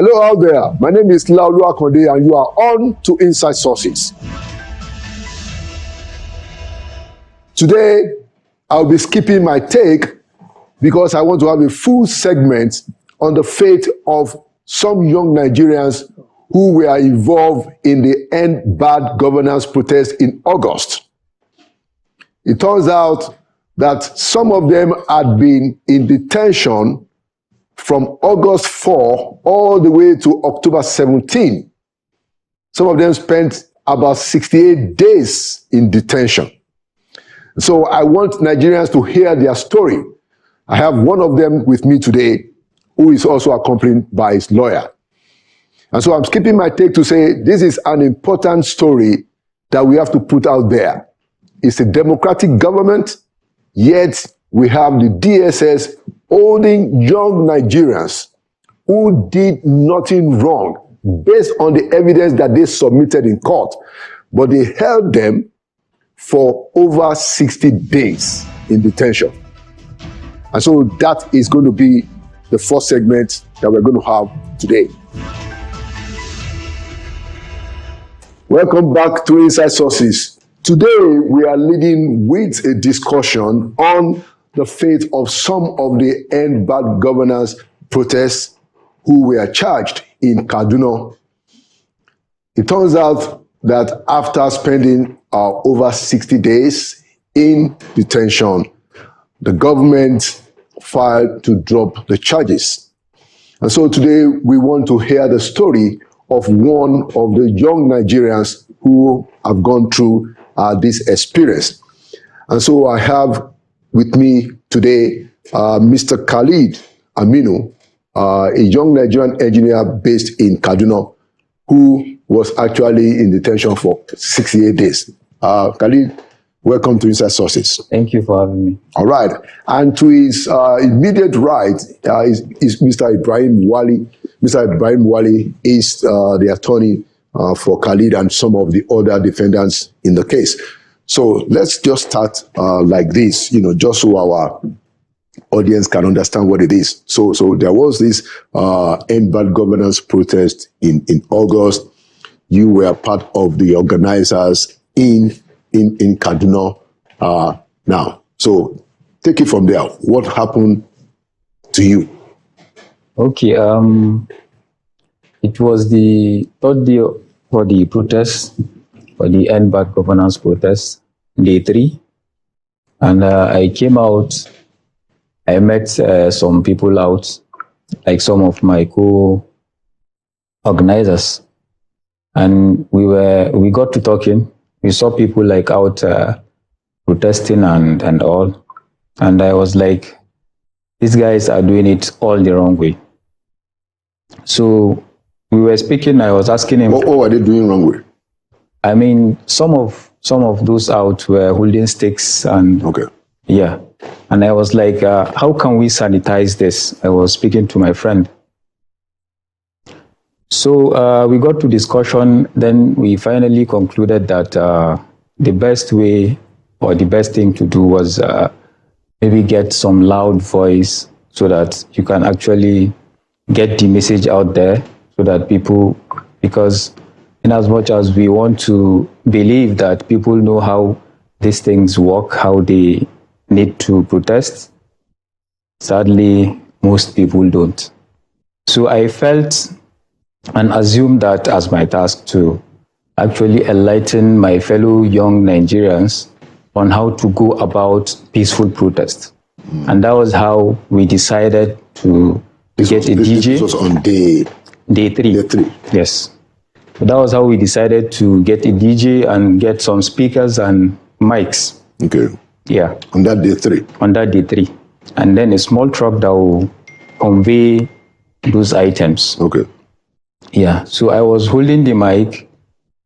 Hello out there. My name is Laulu Akonde and you are on to Inside Sources. Today, I'll be skipping my take because I want to have a full segment on the fate of some young Nigerians who were involved in the End Bad Governance protest in August. It turns out that some of them had been in detention from August 4 all the way to October 17. Some of them spent about 68 days in detention. So I want Nigerians to hear their story. I have one of them with me today who is also accompanied by his lawyer. And so I'm skipping my take to say this is an important story that we have to put out there. It's a democratic government, yet we have the DSS holding young Nigerians who did nothing wrong based on the evidence that they submitted in court. But they held them for over 60 days in detention. And so that is going to be the first segment that we're going to have today. Welcome back to Inside Sources. Today, we are leading with a discussion on the fate of some of the End Bad Governance protests who were charged in Kaduna. It turns out that after spending over 60 days in detention, the government filed to drop the charges. And so today, we want to hear the story of one of the young Nigerians who have gone through this experience. And so I have with me today Mr. Khalid Aminu, a young Nigerian engineer based in Kaduna, who was actually in detention for 68 days. Khalid, welcome to Inside Sources. Thank you for having me. All right. And to his immediate right is Mr. Ibrahim Wali. Mr. Ibrahim Wali is the attorney for Khalid and some of the other defendants in the case. So let's just start like this, just so our audience can understand what it is. So there was this End Bad Governance protest in August. You were part of the organizers in Kaduna now. So take it from there. What happened to you? Okay, it was the third day for the protest, for the End Bad Governance protest, day 3. And I came out, I met some people out, like some of my co-organizers. And we got to talking. We saw people like out protesting and all. And I was like, these guys are doing it all the wrong way. So we were speaking, I was asking him. What were they doing wrong way? I mean, some of those out were holding sticks and okay. Yeah. And I was like, how can we sanitize this? I was speaking to my friend. So we got to discussion, then we finally concluded that the best way or the best thing to do was maybe get some loud voice so that you can actually get the message out there so that people, because in as much as we want to believe that people know how these things work, how they need to protest, sadly, most people don't. So I felt and assumed that as my task to actually enlighten my fellow young Nigerians on how to go about peaceful protest. And that was how we decided to get a DJ. This was on day 3. Day 3. Yes. So that was how we decided to get a DJ and get some speakers and mics. Okay. Yeah. On that day 3. On that day 3. And then a small truck that will convey those items. Okay. Yeah. So I was holding the mic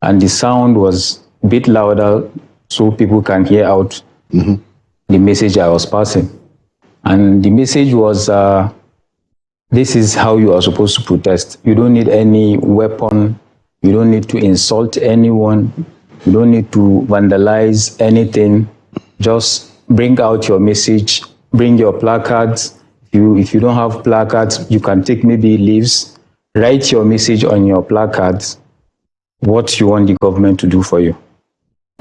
and the sound was a bit louder so people can hear out the message I was passing. And the message was, this is how you are supposed to protest. You don't need any weapon. You don't need to insult anyone. You don't need to vandalize anything. Just bring out your message, bring your placards. If you don't have placards, you can take maybe leaves write your message on your placards, what you want the government to do for you.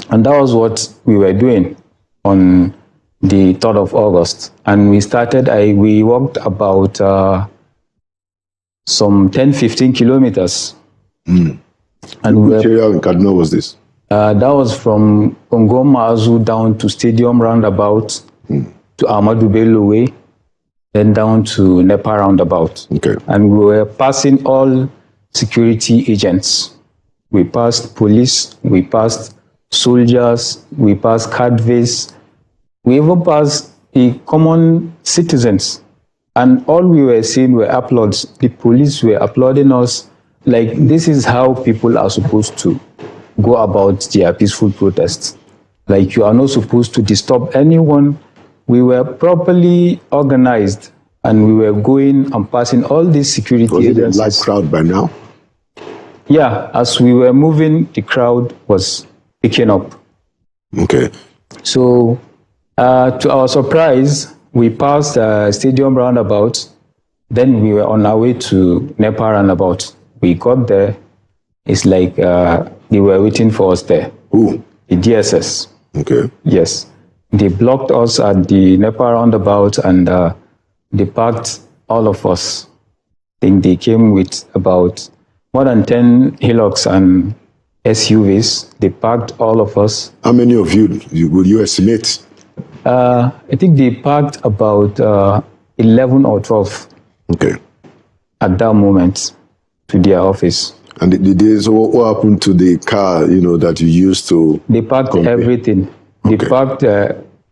And that was what we were doing on the 3rd of August. And we walked about some 10-15 kilometers. And which area in Kaduna was this? That was from Ongoma Azu down to Stadium Roundabout, to Ahmadu Bello Way, then down to Nepa Roundabout. Okay. And we were passing all security agents. We passed police, we passed soldiers, we passed cadres, we even passed the common citizens. And all we were seeing were applauds. The police were applauding us. Like, this is how people are supposed to go about their peaceful protests. Like, you are not supposed to disturb anyone. We were properly organized, and we were going and passing all these security Was agencies. it a live crowd by now? Yeah, as we were moving, the crowd was picking up. Okay. So, to our surprise, we passed Stadium Roundabout. Then we were on our way to Nepa Roundabout. We got there. It's like they were waiting for us there. Who? The DSS. Okay. Yes. They blocked us at the Nepa Roundabout, and they parked all of us. I think they came with about more than 10 Hilux and SUVs. They parked all of us. How many of you will you estimate? I think they parked about 11 or 12 Okay. at that moment to their office. And so what happened to the car, that you used to? They packed compare? everything. They Okay. packed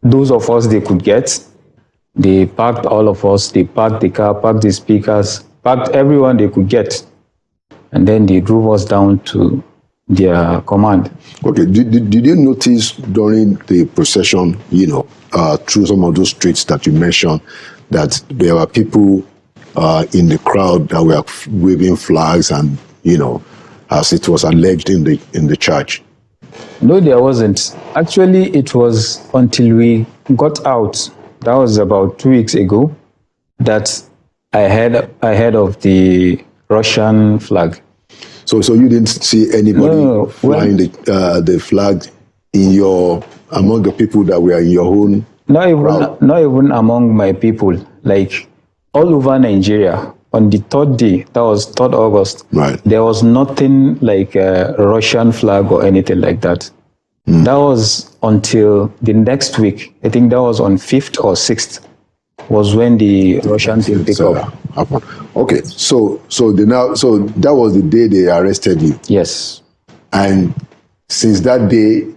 those of us they could get. They packed all of us. They packed the car, packed the speakers, packed everyone they could get. And then they drove us down to their command. Okay. Did you notice during the procession, through some of those streets that you mentioned, that there were people in the crowd that were waving flags and, as it was alleged in the church? No, there wasn't. Actually, it was until we got out, that was about 2 weeks ago, that I heard of the Russian flag. So you didn't see anybody flying the flag among the people that were in your own crowd? Not even among my people. Like, all over Nigeria, on the 3rd day, that was 3rd August, Right. there was nothing like a Russian flag or anything like that. That was until the next week. I think that was on 5th or 6th, was when the Russian thing picked up. Happened. Okay, so that was the day they arrested you, Yes. and since that day,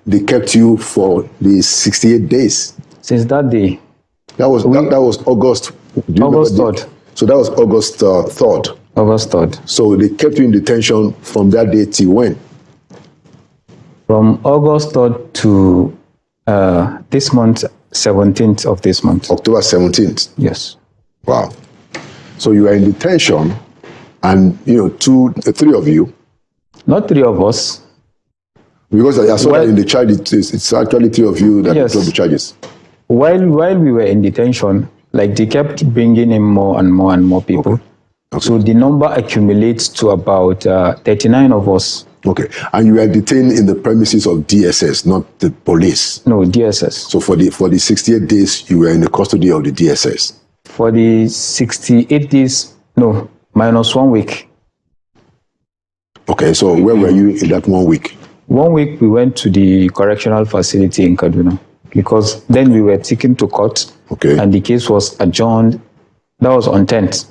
they kept you for the 68 days. Since that day, That was August. Do you remember August the- 3rd. So that was August 3rd. August 3rd. So they kept you in detention from that day till when? From August 3rd to this month, 17th of this month. October 17th. Yes. Wow. So you were in detention, and three of you, Not 3 of us. because I saw Well- that in the charge it's actually 3 of you that Yes. drove the charges. While we were in detention, like, they kept bringing in more and more and more people. Okay. So the number accumulates to about 39 of us. Okay. And you were detained in the premises of DSS, not the police. No, DSS. So for the 68 days, you were in the custody of the DSS. For the 68 days, no, minus 1 week. Okay. So where were you in that 1 week? 1 week we went to the correctional facility in Kaduna, because then we were taken to court. Okay. And the case was adjourned. That was on 10th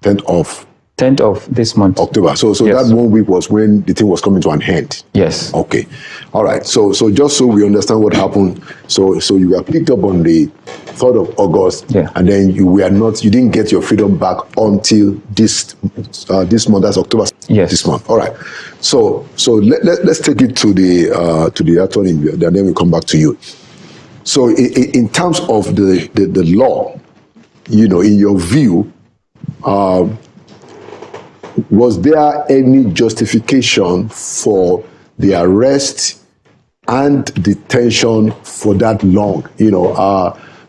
10th of this month. October. So Yes. that 1 week was when the thing was coming to an end. Yes. Okay. All right. So just so we understand what happened. So you were picked up on the 3rd of August. Yeah. And then you didn't get your freedom back until this month. That's October. Yes. This month. All right. So let's take it to the attorney, and then we come back to you. So in terms of the law, in your view, was there any justification for the arrest and detention for that long?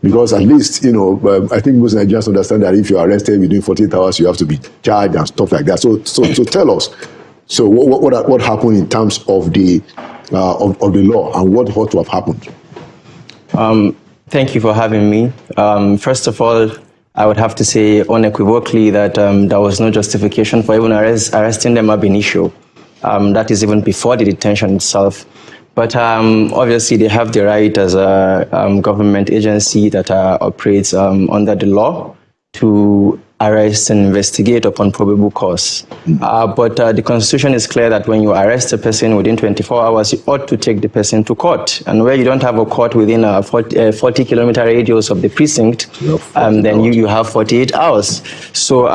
Because at least, I think most Nigerians understand that if you're arrested within 48 hours, you have to be charged and stuff like that. So tell us. So what happened in terms of the law, and what ought to have happened? Thank you for having me. First of all, I would have to say unequivocally that there was no justification for even arresting them ab initio. That is even before the detention itself. But obviously, they have the right as a government agency that operates under the law to arrest and investigate upon probable cause. But the Constitution is clear that when you arrest a person within 24 hours, you ought to take the person to court. And where you don't have a court within a 40-kilometer radius of the precinct, then you have 48 hours. So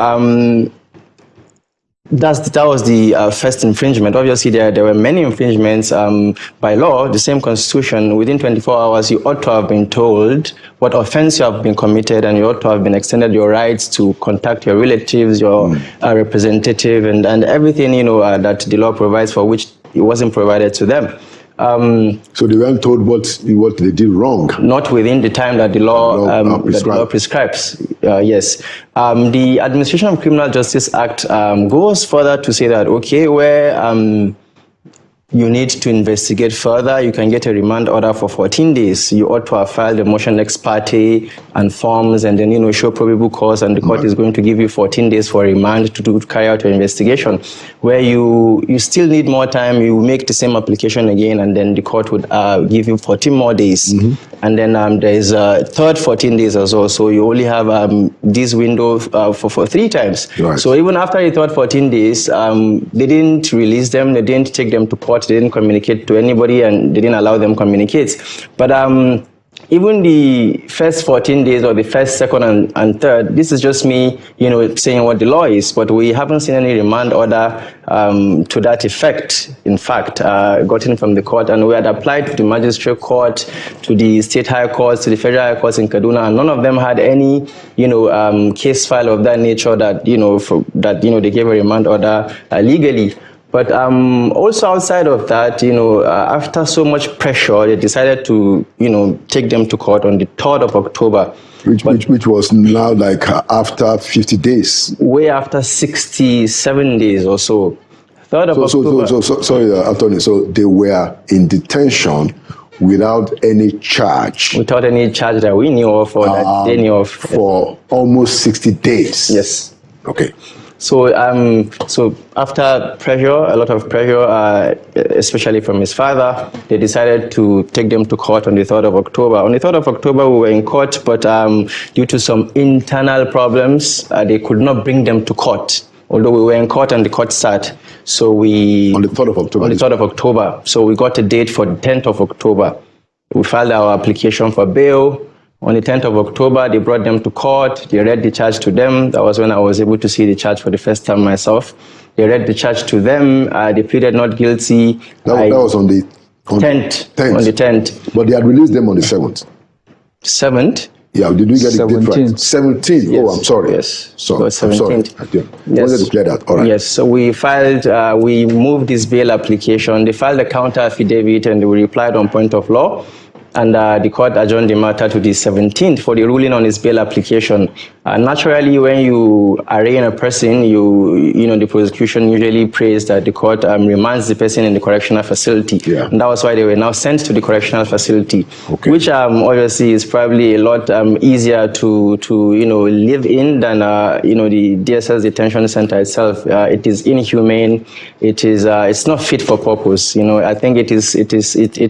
that was the first infringement. Obviously, there were many infringements by law. The same Constitution, within 24 hours, you ought to have been told what offense you have been committed, and you ought to have been extended your rights to contact your relatives, your representative, and everything that the law provides for, which it wasn't provided to them. So they weren't told what they did wrong. Not within the time that the law prescribes. Yes. The Administration of Criminal Justice Act goes further to say that, okay, where you need to investigate further, you can get a remand order for 14 days. You ought to have filed a motion ex parte and forms, and then, show probable cause, and the court is going to give you 14 days for remand to carry out your investigation. Where you still need more time, you make the same application again, and then the court would give you 14 more days. And then there is a third 14 days as well. So you only have this window for 3 times. Right. So even after the third 14 days, they didn't release them, they didn't take them to court, they didn't communicate to anybody, and they didn't allow them communicate. But even the first 14 days, or the first, second, and third, this is just me, saying what the law is, but we haven't seen any remand order to that effect, in fact, gotten from the court. And we had applied to the magistrate court, to the state high courts, to the federal high courts in Kaduna, and none of them had any, case file of that nature that, they gave a remand order legally. But also outside of that, after so much pressure, they decided to, take them to court on the 3rd of October. Which was now like after 50 days. Way after 67 days or so. 3rd of October. Sorry, Anthony. So they were in detention without any charge. Without any charge that we knew of, or that they knew of. For almost 60 days. Yes. Okay. So, after pressure, a lot of pressure, especially from his father, they decided to take them to court on the 3rd of October. On the 3rd of October, we were in court, but due to some internal problems, they could not bring them to court. Although we were in court and the court sat. So on the 3rd of October. On the 3rd of October. So we got a date for the 10th of October. We filed our application for bail. On the 10th of October, they brought them to court. They read the charge to them. That was when I was able to see the charge for the first time myself. They read the charge to them. They pleaded not guilty. That was on the 10th. On the 10th. But they had released them on the 7th. 7th? Yeah, did we get it right? 17th. Yes. Oh, I'm sorry. Yes. So, I'm sorry. I wanted to clear that. All right. Yes. So we filed, we moved this bail application. They filed a counter affidavit, and we replied on point of law. And the court adjourned the matter to the 17th for the ruling on his bail application. Naturally, when you arraign a person, the prosecution usually prays that the court remands the person in the correctional facility. Yeah. And that was why they were now sent to the correctional facility, okay. Which obviously is probably a lot easier to live in than the DSS detention center itself. It is inhumane. It's not fit for purpose. I think it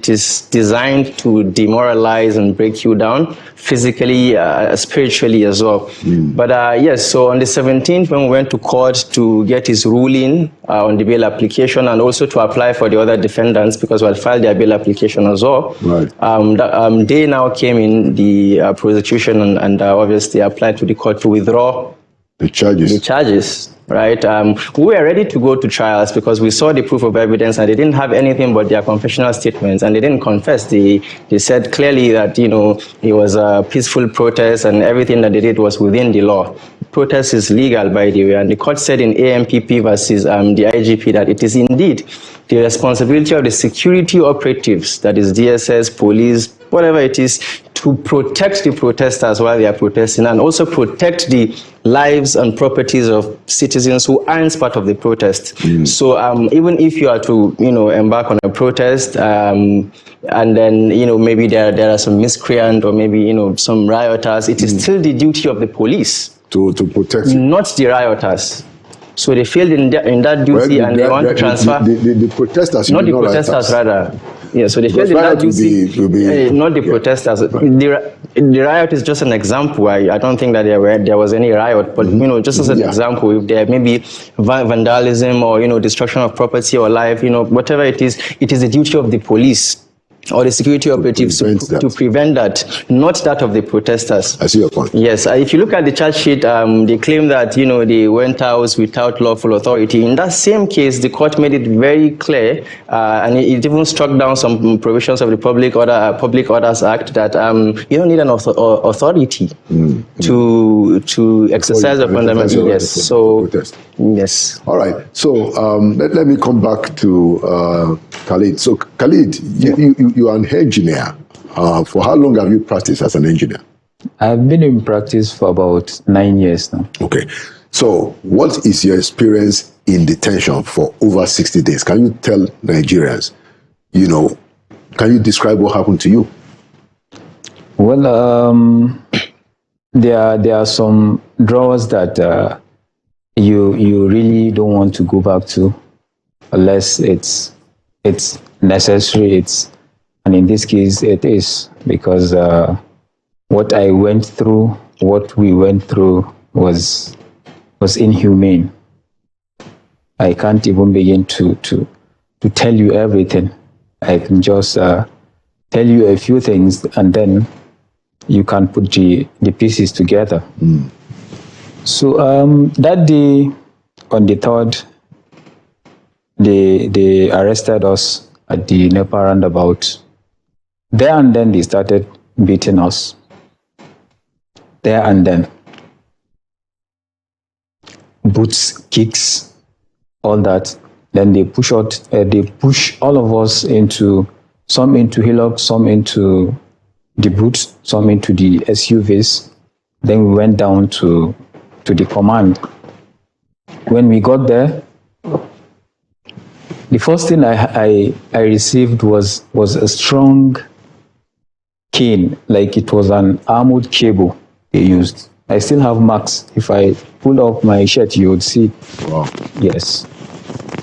is designed to demoralize and break you down physically, spiritually as well. But yes, so on the 17th, when we went to court to get his ruling on the bail application, and also to apply for the other defendants, because we had filed their bail application as well. Right. They now came in, the prosecution, and obviously applied to the court to withdraw the charges. Right. We were ready to go to trials because we saw the proof of evidence, and they didn't have anything but their confessional statements, and they didn't confess. They said clearly that, it was a peaceful protest and everything that they did was within the law. Protest is legal, by the way, and the court said in AMPP versus the IGP that it is indeed the responsibility of the security operatives, that is DSS, police, whatever it is, to protect the protesters while they are protesting, and also protect the lives and properties of citizens who aren't part of the protest. So even if you are to, embark on a protest, and then, maybe there are some miscreant or maybe, some rioters, it is still the duty of the police to protect you. Not the rioters. So they failed in that duty, and they want to transfer the protesters. Not the protesters, rather. Yeah, so they failed in that duty. Not the protesters. The riot is just an example. I don't think that there was any riot, but just as an example, if there may be vandalism or destruction of property or life, whatever it is the duty of the police or the security operatives to prevent that, not that of the protesters. I see your point. Yes, if you look at the charge sheet, they claim that, they went out without lawful authority. In that same case, the court made it very clear, and it even struck down some provisions of the Public Orders Act that you don't need an authority to exercise a fundamental. Yes, so yes. All right. So let me come back to Khalid. So Khalid, you are an engineer. For how long have you practiced as an engineer? I've been in practice for about 9 years now. Okay. So what is your experience in detention for over 60 days? Can you tell Nigerians, can you describe what happened to you? Well, there are some drawers that you really don't want to go back to unless it's necessary. And in this case, it is, because what we went through was inhumane. I can't even begin to tell you everything. I can just tell you a few things, and then you can put the pieces together. So that day, on the 3rd, they arrested us at the NEPA roundabout. There and then they started beating us. There and then. Boots, kicks, all that. Then they push all of us some into hillocks, some into the boots, some into the SUVs. Then we went down to the command. When we got there, the first thing I received was a strong cane, like it was an armored cable they used. I still have marks. If I pull up my shirt, you would see. Wow. Yes.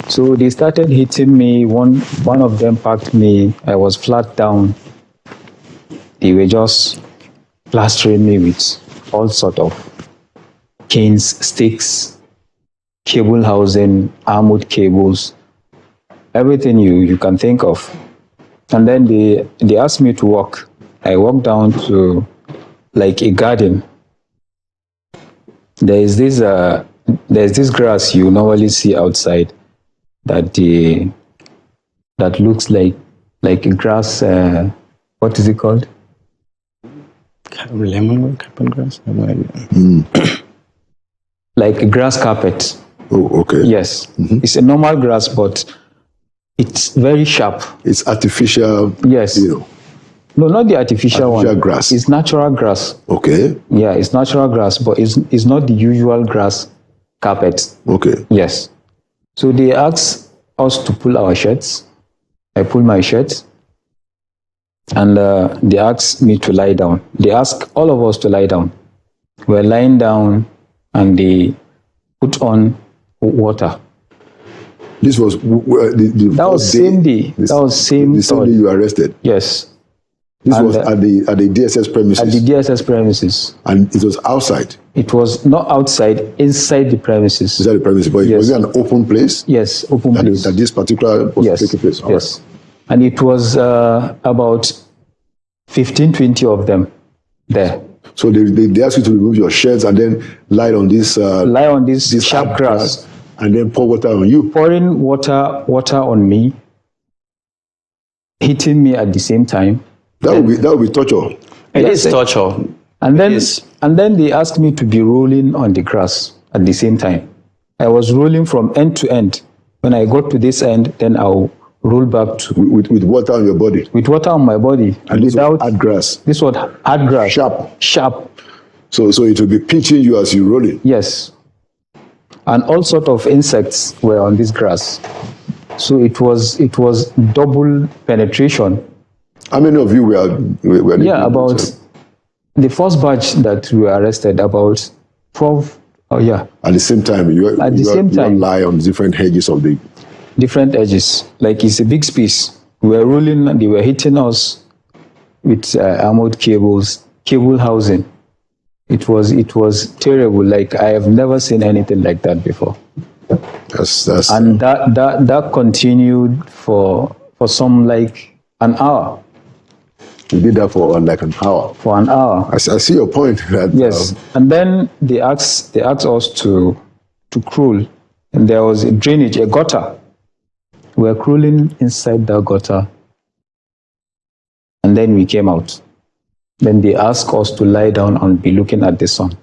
So they started hitting me. One of them packed me. I was flat down. They were just plastering me with all sort of canes, sticks, cable housing, armored cables, everything you can think of. And then they asked me to walk. I walked down to like a garden. There's this grass you normally see outside that looks like a grass. What is it called? Lemon grass. Like a grass carpet. Oh, okay. Yes, It's a normal grass, but it's very sharp. It's artificial. Yes. No, not the artificial one. Grass. It's natural grass. Okay. Yeah, it's natural grass, but it's not the usual grass carpet. Okay. Yes. So they asked us to pull our shirts. I pulled my shirt, and they asked me to lie down. They asked all of us to lie down. We're lying down, and they put on water. This was that was same day. That was same day you were arrested. Yes. This was at the DSS premises. At the DSS premises. And it was outside. It was not outside, inside the premises. Inside the premises, but yes. Was it an open place? Yes, open place. That this particular was taking place. Yes. Right. And it was about 15-20 of them there. So they asked you to remove your shirts and then lie on this sharp grass. And then pour water on you. Pouring water on me, hitting me at the same time. That would be torture. It is torture. And then they asked me to be rolling on the grass at the same time. I was rolling from end to end. When I got to this end, then I'll roll back to with water on your body. with water on my body And without hard grass. this was hard grass. Sharp. Sharp. So it will be pinching you as you roll it. Yes. And all sort of insects were on this grass. So it was double penetration. How many of you were Yeah, about the first batch that we were arrested, about 12. Oh yeah. At the same time, you lie on different edges of the different edges. Like it's a big space. We were rolling and they were hitting us with armored cables, cable housing. It was terrible. Like I have never seen anything like that before. And that continued for some like an hour. You did that for like an hour. For an hour. I see your point. Yes. And then they asked us to crawl. And there was a drainage, a gutter. We were crawling inside that gutter. And then we came out. Then they asked us to lie down and be looking at the sun.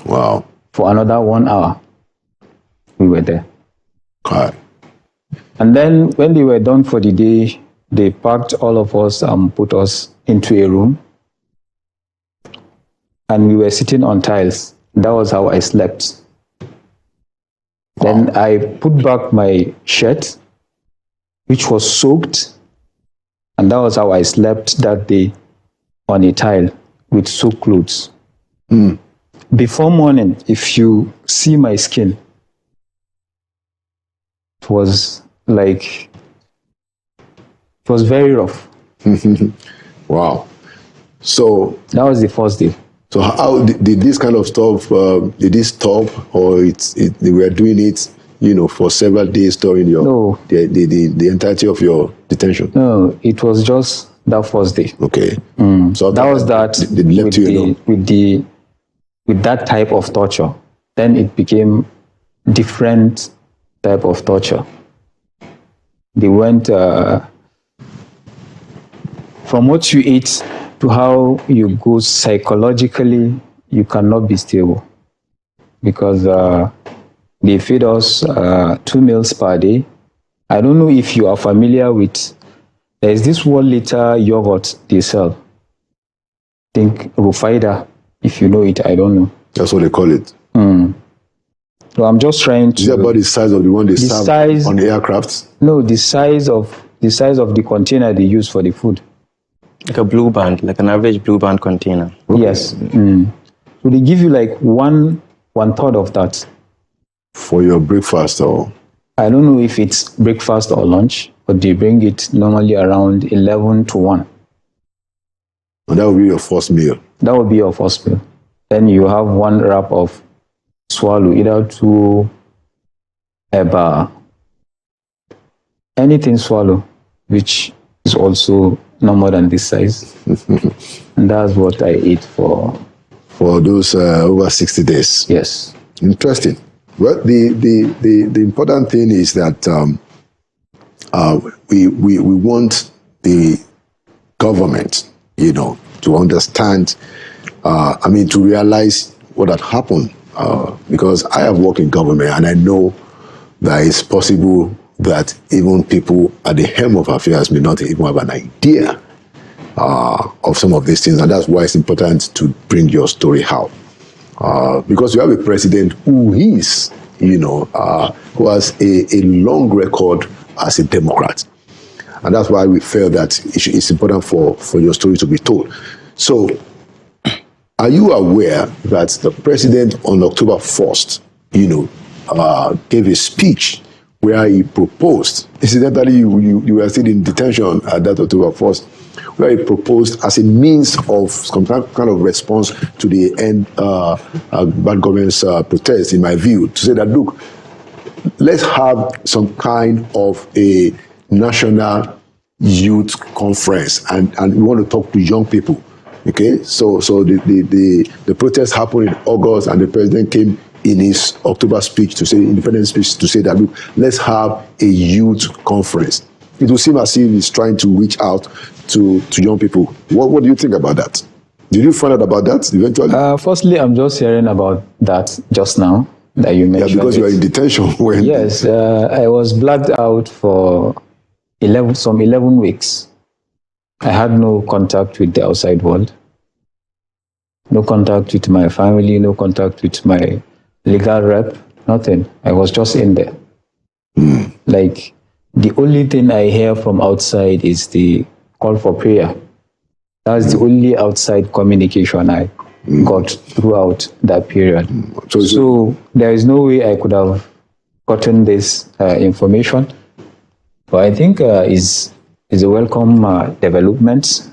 Wow. For another 1 hour. We were there. God. And then when they were done for the day, they packed all of us and put us into a room. And we were sitting on tiles. That was how I slept. Then I put back my shirt, which was soaked. And that was how I slept that day on a tile with soaked clothes. Before morning, if you see my skin, it was very rough. Wow. So that was the first day. So how did this kind of stuff, did it stop, or they were doing it, for several days during the entirety of your detention? No, it was just that first day. Okay. So that was that. They left you alone. With that type of torture. Then it became different type of torture. They went from what you eat to how you go psychologically. You cannot be stable because they feed us 2 meals per day. I don't know if you are familiar with. There's this 1 liter yogurt they sell. I think Rufaida, if you know it, I don't know. That's what they call it. So I'm just trying to. Is that about the size of the one they serve on the aircraft? No, the size of the container they use for the food. Like a blue band, like an average blue band container. Okay. Yes. So they give you like one third of that. For your breakfast, or? I don't know if it's breakfast or lunch, but they bring it normally around 11 to 1. And that will be your first meal? That will be your first meal. Then you have 1 wrap of swallow, either 2 eba, anything swallow, which is also no more than this size. And that's what I ate for those over 60 days. Yes. Interesting. Well, the important thing is that we want the government, to understand, to realize what had happened. Because I have worked in government and I know that it's possible that even people at the helm of affairs may not even have an idea of some of these things. And that's why it's important to bring your story out. Because you have a president who is, who has a long record as a Democrat. And that's why we felt that it's important for your story to be told. So, are you aware that the president on October 1st, gave a speech where he proposed, incidentally, you were still in detention at that October 1st, where he proposed as a means of some kind of response to the end bad government's protest, in my view, to say that, look, let's have some kind of a national youth conference, and we want to talk to young people. Okay, so the protest happened in August, and the president came in his October speech to say, independence speech, to say that, look, let's have a youth conference. It will seem as if he's trying to reach out to young people. What do you think about that? Did you find out about that eventually? Firstly, I'm just hearing about that just now that you mentioned. Yeah, because you are in detention. Yes, I was blacked out for 11 weeks, I had no contact with the outside world, no contact with my family, no contact with my legal rep, nothing. I was just in there. Like, the only thing I hear from outside is the call for prayer. That's the only outside communication I got throughout that period. So there is no way I could have gotten this information. But I think is a welcome development.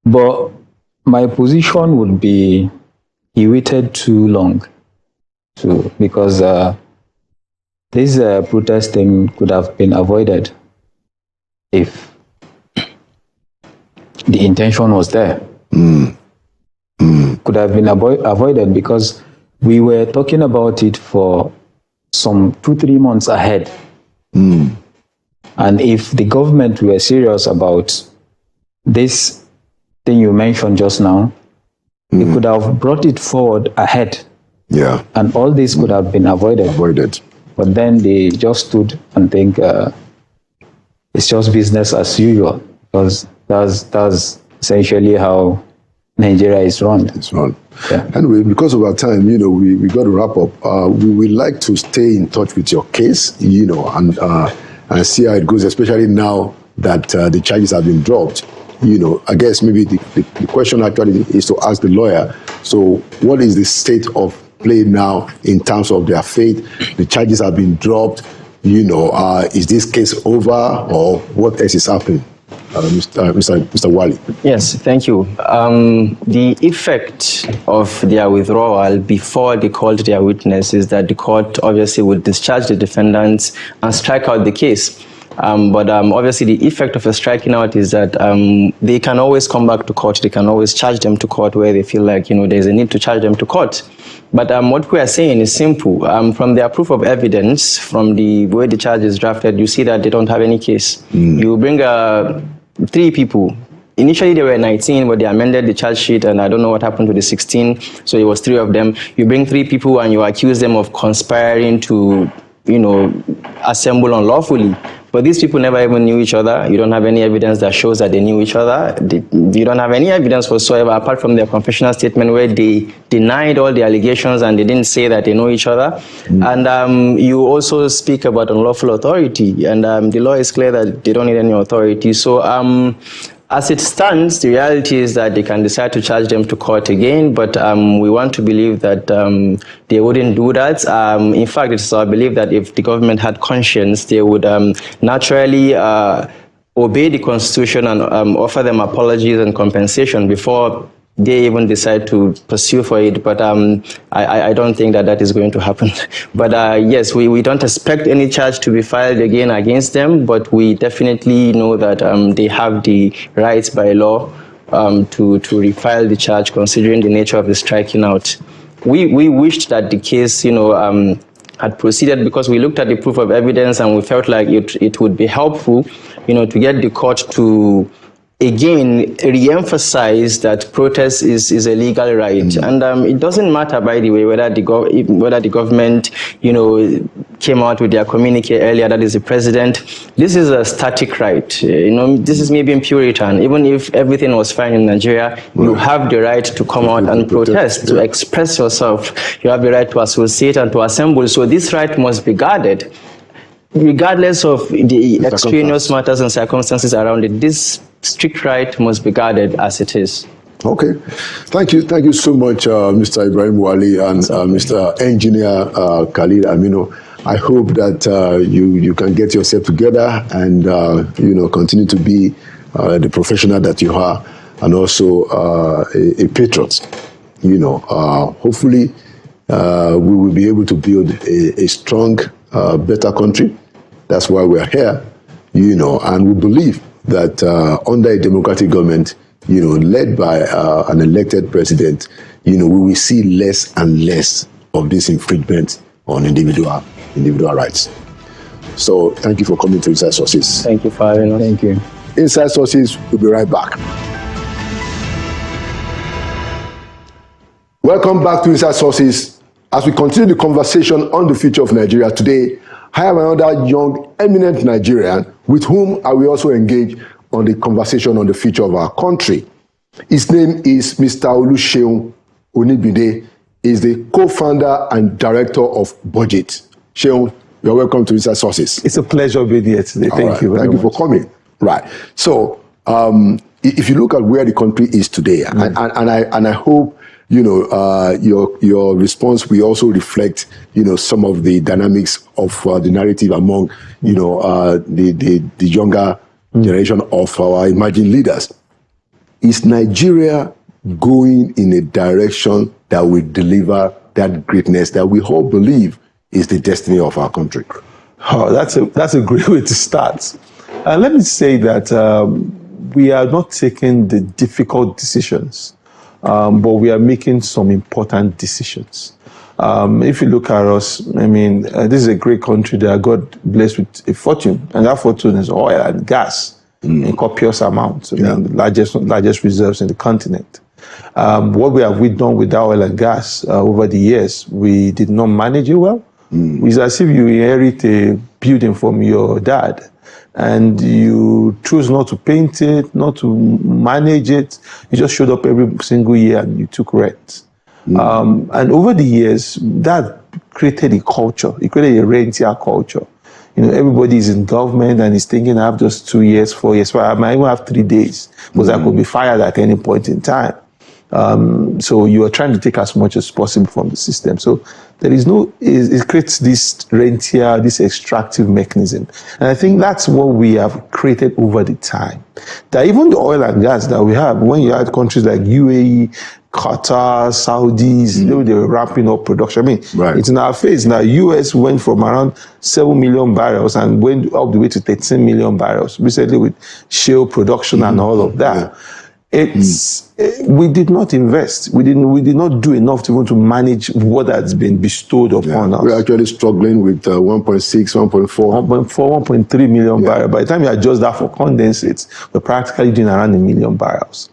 But my position would be he waited too long, because this protesting could have been avoided if the intention was there. Could have been avoided, because we were talking about it for some 2-3 months ahead. And if the government were serious about this thing you mentioned just now, they could have brought it forward ahead. Yeah. And all this could have been avoided. But then they just stood and think it's just business as usual, because that's essentially how Nigeria is run. It's run. Yeah. Anyway, because of our time, we got to wrap up. We would like to stay in touch with your case, and see how it goes, especially now that the charges have been dropped. I guess maybe the question actually is to ask the lawyer, so what is the state of play now in terms of their fate? The charges have been dropped. Is this case over, or what else is happening? Mr. Wali. Yes, thank you. The effect of their withdrawal before they called their witness is that the court obviously would discharge the defendants and strike out the case. But obviously the effect of a striking out is that they can always come back to court. They can always charge them to court where they feel like, there's a need to charge them to court. But what we are saying is simple. From their proof of evidence, from the way the charge is drafted, you see that they don't have any case. You bring 3 people. Initially, there were 19, but they amended the charge sheet, and I don't know what happened to the 16, so it was 3 of them. You bring 3 people, and you accuse them of conspiring to, assemble unlawfully. But these people never even knew each other. You don't have any evidence that shows that they knew each other. You don't have any evidence whatsoever, apart from their confessional statement where they denied all the allegations and they didn't say that they know each other. And you also speak about unlawful authority, and the law is clear that they don't need any authority. So as it stands, the reality is that they can decide to charge them to court again, but we want to believe that they wouldn't do that. In fact, it's our belief that if the government had conscience, they would naturally obey the Constitution and offer them apologies and compensation before they even decide to pursue for it. But I don't think that is going to happen. But yes, we don't expect any charge to be filed again against them, but we definitely know that they have the rights by law to refile the charge, considering the nature of the striking out. We wished that the case, had proceeded, because we looked at the proof of evidence and we felt like it would be helpful, to get the court to again re-emphasize that protest is a legal right. And it doesn't matter, by the way, whether the government came out with their communique earlier, that is the president. This is a static right. This is maybe in Puritan. Even if everything was fine in Nigeria, you have the right to come out and protest, to express yourself. You have the right to associate and to assemble. So this right must be guarded, regardless of the extraneous matters and circumstances around it. This strict right must be guarded as it is. Okay. Thank you so much, Mr. Ibrahim Wali and Mr. Engineer Khalid Aminu. I hope that you can get yourself together and continue to be the professional that you are, and also a patriot. Hopefully we will be able to build a strong, better country. That's why we're here, and we believe that under a democratic government, led by an elected president, we will see less and less of this infringement on individual rights. So thank you for coming to Inside Sources. Thank you for having us. Thank you. Inside Sources will be right back. Welcome back to Inside Sources. As we continue the conversation on the future of Nigeria today, I have another young, eminent Nigerian with whom I will also engage on the conversation on the future of our country. His name is Mr. Oluseun Onibide. He is the co-founder and director of Budget. Seun, you're welcome to Research Sources. It's a pleasure being here today. Thank you very much. Thank you for coming. Right. So, if you look at where the country is today, and I hope your response will also reflect some of the dynamics of the narrative among the younger generation of our emerging leaders. Is Nigeria going in a direction that will deliver that greatness that we all believe is the destiny of our country? Oh, that's a great way to start. Let me say that we are not taking the difficult decisions, but we are making some important decisions. If you look at us, I mean, this is a great country that God blessed with a fortune, and that fortune is oil and gas in copious amounts. I mean, the largest reserves in the continent. What we have done with that oil and gas over the years, we did not manage it well. It's as if you inherit a building from your dad and you choose not to paint it, not to manage it. You just showed up every single year and you took rent. And over the years, that created a culture. It created a rentier culture. Everybody is in government and is thinking I have just 2 years, 4 years. I might even have 3 days because I could be fired at any point in time. So you are trying to take as much as possible from the system. So there is it creates this rentier, this extractive mechanism. And I think that's what we have created over the time. That even the oil and gas that we have, when you had countries like UAE, Qatar, Saudis, they were ramping up production. I mean, it's in our face now. US went from around 7 million barrels and went all the way to 13 million barrels recently with shale production and all of that. We did not invest. We did not do enough to want to manage what has been bestowed upon us. We're actually struggling with 1.6, 1.4. 1.3 million barrels. By the time you adjust that for condensates, we're practically doing around 1 million barrels.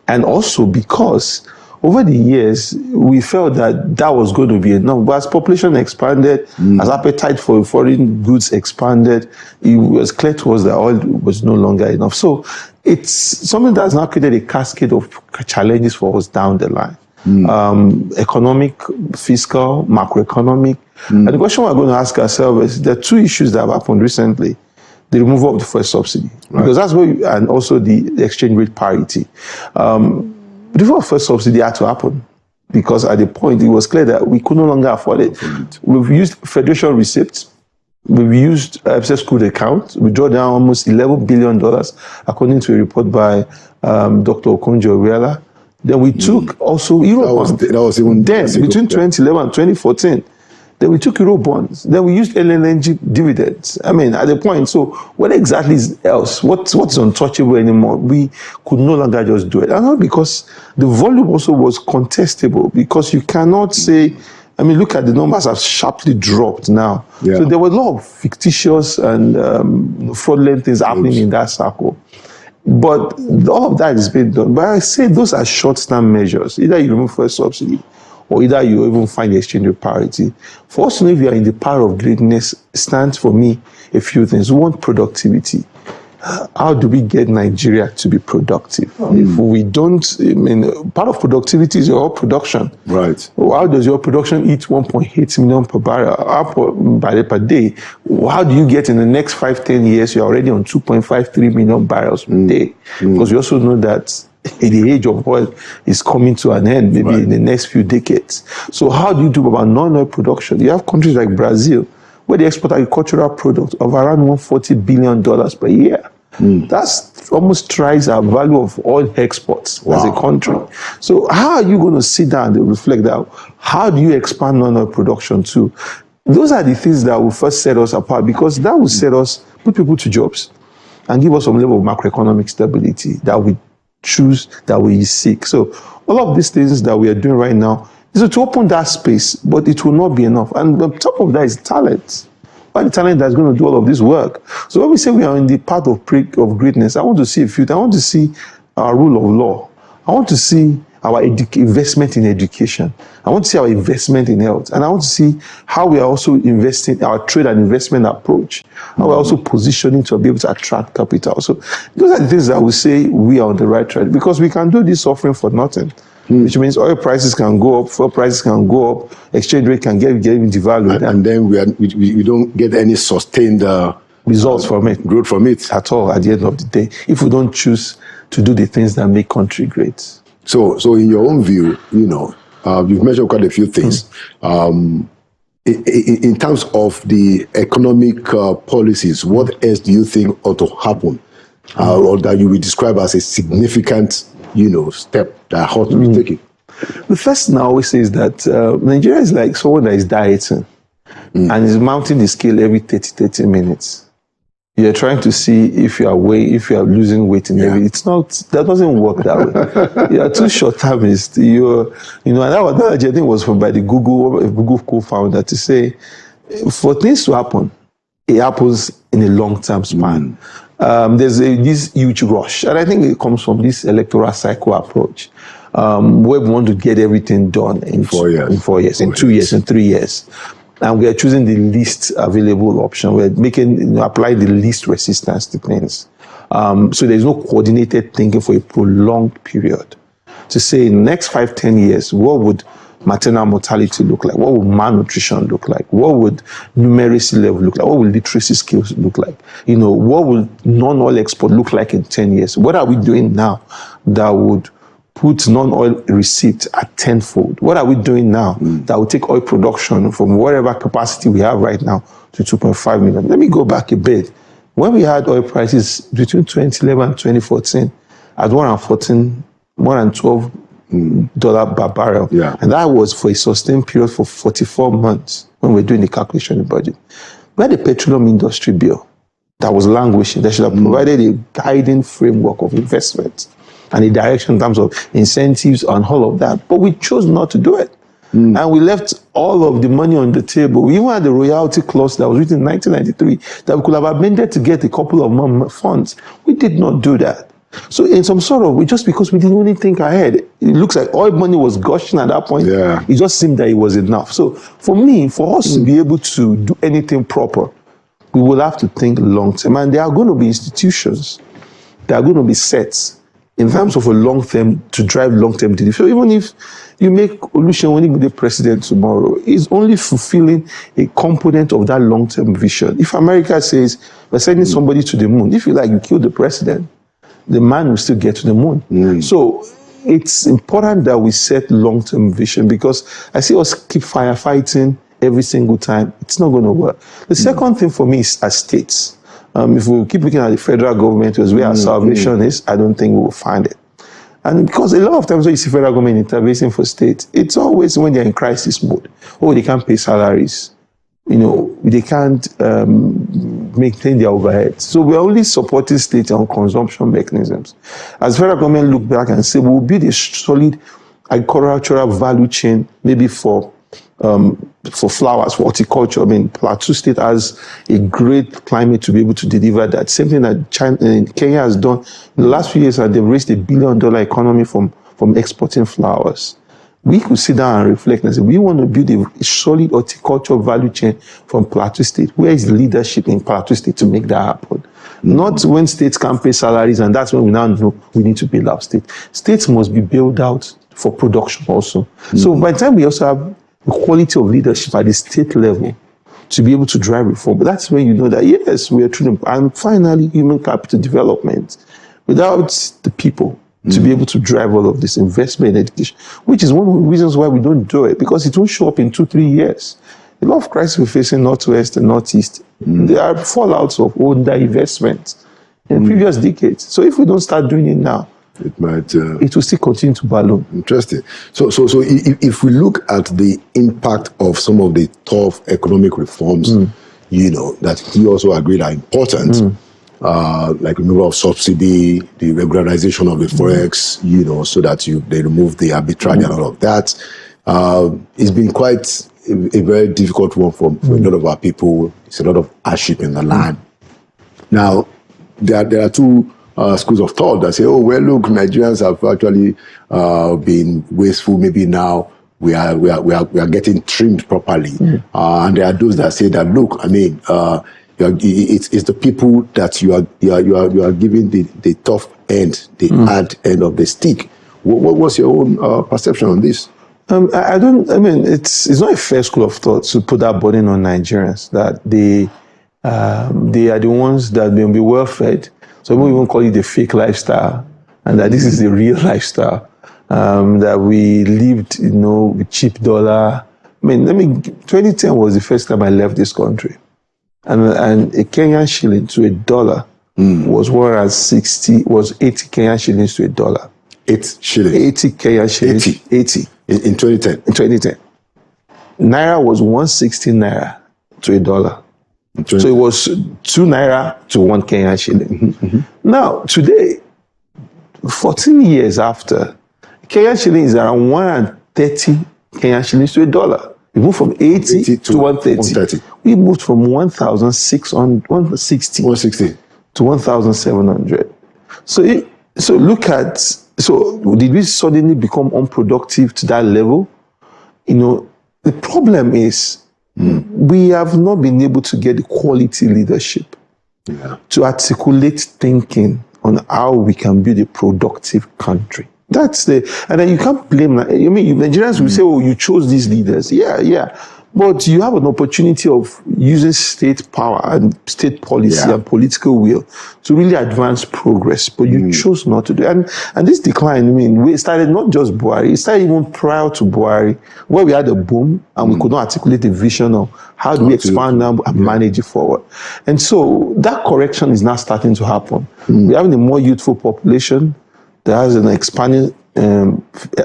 And also because over the years, we felt that was going to be enough. But as population expanded, as appetite for foreign goods expanded, it was clear to us that oil was no longer enough. So it's something that's now created a cascade of challenges for us down the line. Economic, fiscal, macroeconomic. And the question we're going to ask ourselves is, there are two issues that have happened recently. The removal of the fuel subsidy, because that's what, and also the exchange rate parity. The removal of fuel subsidy had to happen because at the point it was clear that we could no longer afford it. We've used federation receipts, we've used excess crude accounts, we draw down almost $11 billion, according to a report by Dr. Okonjo-Iweala. Then we took also Euro bonds. That was even then, between 2011 and 2014. Then we took Euro bonds. Then we used LNG dividends. I mean, at the point, so what exactly is else? What's untouchable anymore? We could no longer just do it. And not because the volume also was contestable, because you cannot say, I mean, look at the numbers have sharply dropped now. So there were a lot of fictitious and fraudulent things happening in that circle. But all of that is being done. But I say those are short-term measures. Either you remove fuel subsidy, or either you even find the exchange rate parity. For us to know if you are in the power of greatness stands for me a few things. We want productivity. How do we get Nigeria to be productive? If we don't, I mean, part of productivity is your production. Right. How does your production eat 1.8 million per barrel per day? How do you get in the next 5-10 years, you're already on 2.53 million barrels per day? Because we also know that the age of oil is coming to an end, maybe in the next few decades. So how do you do about non-oil production? You have countries like Brazil, where they export agricultural products of around $140 billion per year. That's almost twice our value of oil exports as a country. So how are you going to sit down and reflect that? How do you expand non-oil production too? Those are the things that will first set us apart, because that will set us, put people to jobs and give us some level of macroeconomic stability that we choose, that we seek. So all of these things that we are doing right now is to open that space, but it will not be enough. And on top of that is talent. Why the talent that's going to do all of this work? So when we say we are in the path of greatness, I want to see a few things. I want to see our rule of law. I want to see our investment in education. I want to see our investment in health. And I want to see how we are also investing our trade and investment approach. How we're also positioning to be able to attract capital. So those are the things that we say we are on the right track, because we can do this offering for nothing. Which means oil prices can go up, fuel prices can go up, exchange rate can get devalued. And then we don't get any sustained results from it. Growth from it. At all, at the end of the day, if we don't choose to do the things that make country great. So in your own view, you've mentioned quite a few things. In terms of the economic policies, what else do you think ought to happen? Or that you would describe as a significant step that ought to be taken? The first thing I always say is that Nigeria is like someone that is dieting and is mounting the scale every 30 minutes. You're trying to see if you are losing weight in every. It's not. That doesn't work that way. You are too short-termist. And that was I think was by the Google co-founder to say, for things to happen, it happens in a long-term span. There's this huge rush, and I think it comes from this electoral cycle approach, where we want to get everything done in 4 years, in 2 years, in 3 years. And we are choosing the least available option. We're apply the least resistance to things. So there's no coordinated thinking for a prolonged period. To say in the next 5-10 years, what would maternal mortality look like? What would malnutrition look like? What would numeracy level look like? What would literacy skills look like? What would non-oil export look like in 10 years? What are we doing now that would put non-oil receipt at tenfold? What are we doing now that will take oil production from whatever capacity we have right now to 2.5 million? Let me go back a bit. When we had oil prices between 2011 and 2014 at $112 per barrel, and that was for a sustained period for 44 months when we're doing the calculation of the budget. We had a petroleum industry bill that was languishing, that should have provided a guiding framework of investment and a direction in terms of incentives and all of that. But we chose not to do it. And we left all of the money on the table. We even had the royalty clause that was written in 1993 that we could have amended to get a couple of more funds. We did not do that. So in some sort of way, just because we didn't really think ahead, it looks like oil money was gushing at that point. It just seemed that it was enough. So for me, for us to be able to do anything proper, we will have to think long term. And there are going to be institutions that are going to be set in terms of a long-term, to drive long-term delivery. So even if you make Olusegun the president tomorrow, he's only fulfilling a component of that long-term vision. If America says, we're sending somebody to the moon, if you like, you kill the president, the man will still get to the moon. So it's important that we set long-term vision, because I see us keep firefighting every single time. It's not going to work. The second thing for me is as states. If we keep looking at the federal government as where our salvation is, I don't think we will find it. And because a lot of times when you see federal government intervening for states, it's always when they're in crisis mode. Oh, they can't pay salaries. They can't maintain their overheads. So we're only supporting states on consumption mechanisms. As federal government look back and say, we'll build a solid agricultural value chain, maybe for flowers, for horticulture. I mean, Plateau State has a great climate to be able to deliver that. Same thing that Kenya has done in the last few years. They've raised $1 billion economy from exporting flowers. We could sit down and reflect and say, we want to build a solid horticultural value chain from Plateau State. Where is the leadership in Plateau State to make that happen? Not when states can't pay salaries, and that's when we now know we need to build up states. States must be built out for production also. So by the time we also have the quality of leadership at the state level to be able to drive reform, but that's when you know that, yes, we are true. And finally, human capital development. Without the people to be able to drive all of this investment in education, which is one of the reasons why we don't do it, because it won't show up in 2-3 years. A lot of crises we're facing Northwest and Northeast, there are fallouts of underinvestment in previous decades. So if we don't start doing it now, it will still continue to balloon. Interesting. So if we look at the impact of some of the tough economic reforms, that he also agreed are important, like removal of subsidy, the regularization of the forex, so that they remove the arbitrage and all of that, it's been quite a very difficult one for a lot of our people. It's a lot of hardship in the land. Now, there are two schools of thought that say, oh, well, look, Nigerians have actually been wasteful. Maybe now we are getting trimmed properly. And there are those that say that, look, I mean, it's the people that you are giving the tough end, the hard end of the stick. What's your own perception on this? I mean, it's not a fair school of thought to put that burden on Nigerians, that they are the ones that will be well fed. So we even call it the fake lifestyle, and that this is the real lifestyle. That we lived, with cheap dollar. I mean, 2010 was the first time I left this country. And a Kenyan shilling to a dollar was 80 Kenyan shillings to a dollar. 8 shillings. 80 Kenyan shillings. 80. In 2010. In 2010. Naira was 160 naira to a dollar. So it was 2 naira to 1 Kenyan shilling. Now, today, 14 years after, Kenyan shilling is around 130 Kenyan shillings to a dollar. We moved from 80 to 130. We moved from 1,160 to 1,700. So did we suddenly become unproductive to that level? The problem is we have not been able to get the quality leadership to articulate thinking on how we can build a productive country. And then you can't blame. Nigerians will say, "Oh, you chose these leaders." Yeah. But you have an opportunity of using state power and state policy and political will to really advance progress, but you chose not to do it. And this decline, we started not just Buhari, it started even prior to Buhari, where we had a boom and we could not articulate a vision of how do we expand now and manage it forward. And so that correction is now starting to happen. We're having a more youthful population that has an expanding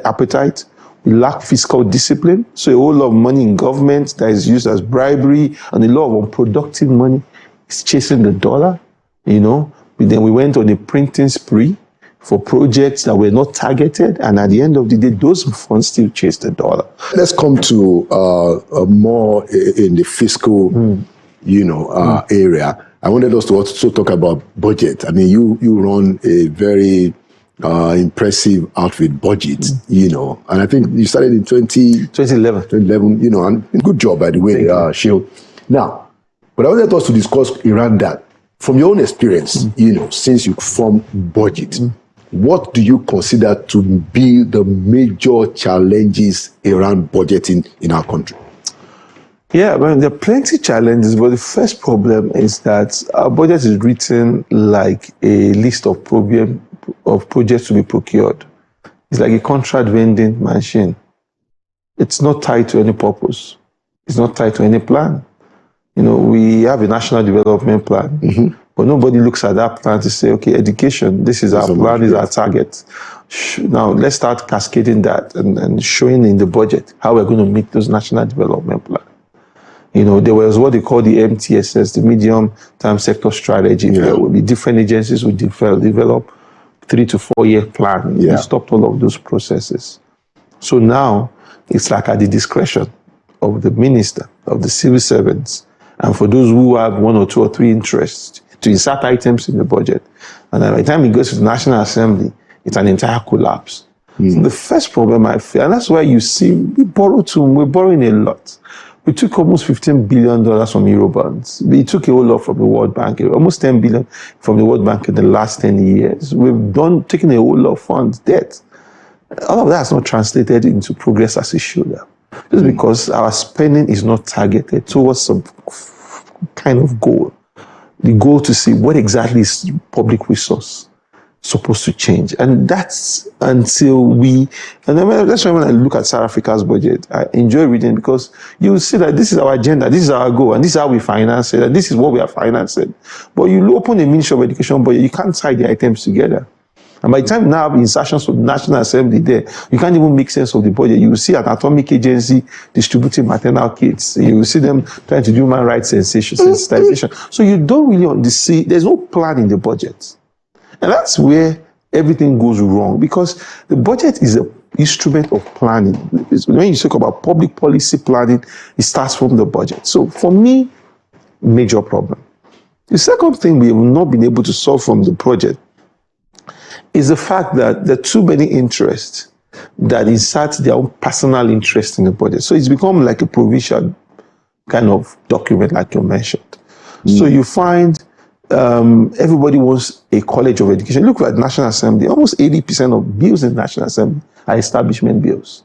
appetite. We lack fiscal discipline. So a whole lot of money in government that is used as bribery, and a lot of unproductive money is chasing the dollar, Then we went on a printing spree for projects that were not targeted. And at the end of the day, those funds still chase the dollar. Let's come to more in the fiscal, area. I wanted us to also talk about budget. I mean, you run a very impressive outfit budget, and I think you started in 2011, and good job, by the way, Shil. Now, but I wanted us to discuss around that. From your own experience, since you formed budget, what do you consider to be the major challenges around budgeting in our country? Yeah, there are plenty of challenges, but the first problem is that our budget is written like a list of projects to be procured. It's like a contract vending machine. It's not tied to any purpose. It's not tied to any plan. We have a national development plan, but nobody looks at that plan to say, okay, education, this is our plan, this is our target. Now, let's start cascading that and showing in the budget how we're going to meet those national development plans. There was what they call the MTSS, the medium-term sector strategy. The different agencies would develop 3 to 4 year plan. We stopped all of those processes. So now it's like at the discretion of the minister, of the civil servants, and for those who have 1 or 2 or 3 interests to insert items in the budget. And by the time it goes to the National Assembly, it's an entire collapse. So the first problem I feel, and that's why you see we're borrowing a lot. We took almost $15 billion from Eurobonds. We took a whole lot from the World Bank, almost $10 billion from the World Bank in the last 10 years. We've taken a whole lot of funds, debt. All of that is not translated into progress as it should have. Just because our spending is not targeted towards some kind of goal. The goal to see what exactly is public resource supposed to change. And that's until that's why when I look at South Africa's budget, I enjoy reading, because you will see that this is our agenda, this is our goal, and this is how we finance it, and this is what we are financing. But you open a Ministry of Education budget, you can't tie the items together. And by the time now have insertions from the National Assembly there, you can't even make sense of the budget. You will see an atomic agency distributing maternal kits. You will see them trying to do human rights sensitization. So you don't really see, there's no plan in the budget. And that's where everything goes wrong, because the budget is an instrument of planning. When you talk about public policy planning, it starts from the budget. So for me, major problem. The second thing we have not been able to solve from the budget is the fact that there are too many interests that insert their own personal interest in the budget. So it's become like a provision kind of document, like you mentioned. So you find everybody wants a college of education. Look at National Assembly. Almost 80% of bills in National Assembly are establishment bills.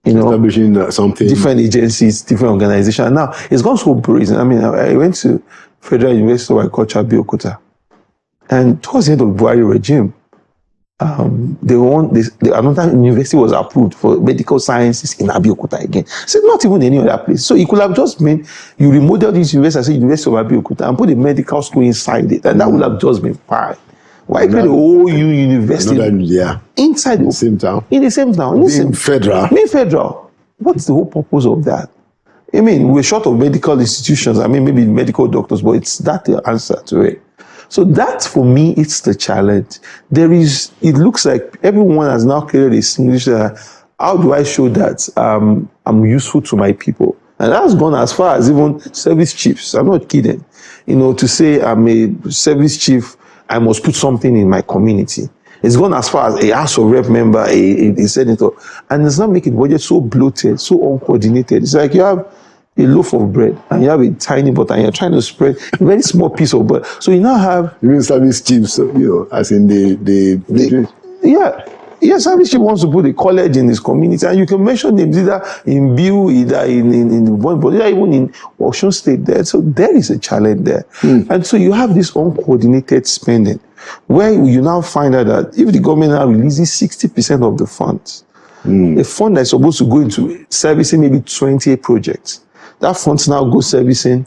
You know, establishing something. Different agencies, different organizations. Now, it's gone so brazen. I mean, I went to Federal University of Agriculture, Abeokuta, and towards the end of the Buhari regime, another university was approved for medical sciences in Abeokuta again. So not even any other place. So it could have just been you remodel this university as a University of Abeokuta and put a medical school inside it, and that would have just been fine. Why create a whole new university inside the same town? In the same town. Being federal. Being federal. What's the whole purpose of that? I mean, we're short of medical institutions. I mean, maybe medical doctors, but it's that the answer to it. So that, for me, it's the challenge. It looks like everyone has now created a solution. How do I show that I'm useful to my people? And that's gone as far as even service chiefs. I'm not kidding. You know, to say I'm a service chief, I must put something in my community. It's gone as far as a House of Rep member, a senator. And it's not making the budget so bloated, so uncoordinated. It's like you have a loaf of bread and you have a tiny butter and you're trying to spread a very small piece of butter. So you now have... Even service chiefs, you know, as in service chief wants to put a college in his community, and you can mention names either in Biu, either in one, but even in Osun State there. So there is a challenge there. And so you have this uncoordinated spending, where you now find out that if the government now releases 60% of the funds, a fund that's supposed to go into servicing maybe 20 projects, that fund now goes servicing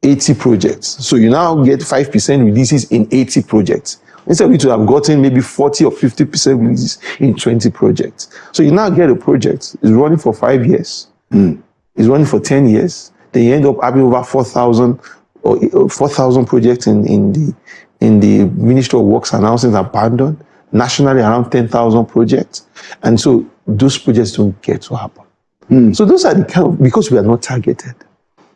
80 projects. So you now get 5% releases in 80 projects. Instead of you to have gotten maybe 40 or 50% releases in 20 projects. So you now get a project, it's running for 5 years, it's running for 10 years, then you end up having over 4,000 projects in the Ministry of Works and Housing abandoned, nationally around 10,000 projects. And so those projects don't get to happen. So those are the kind of, because we are not targeted.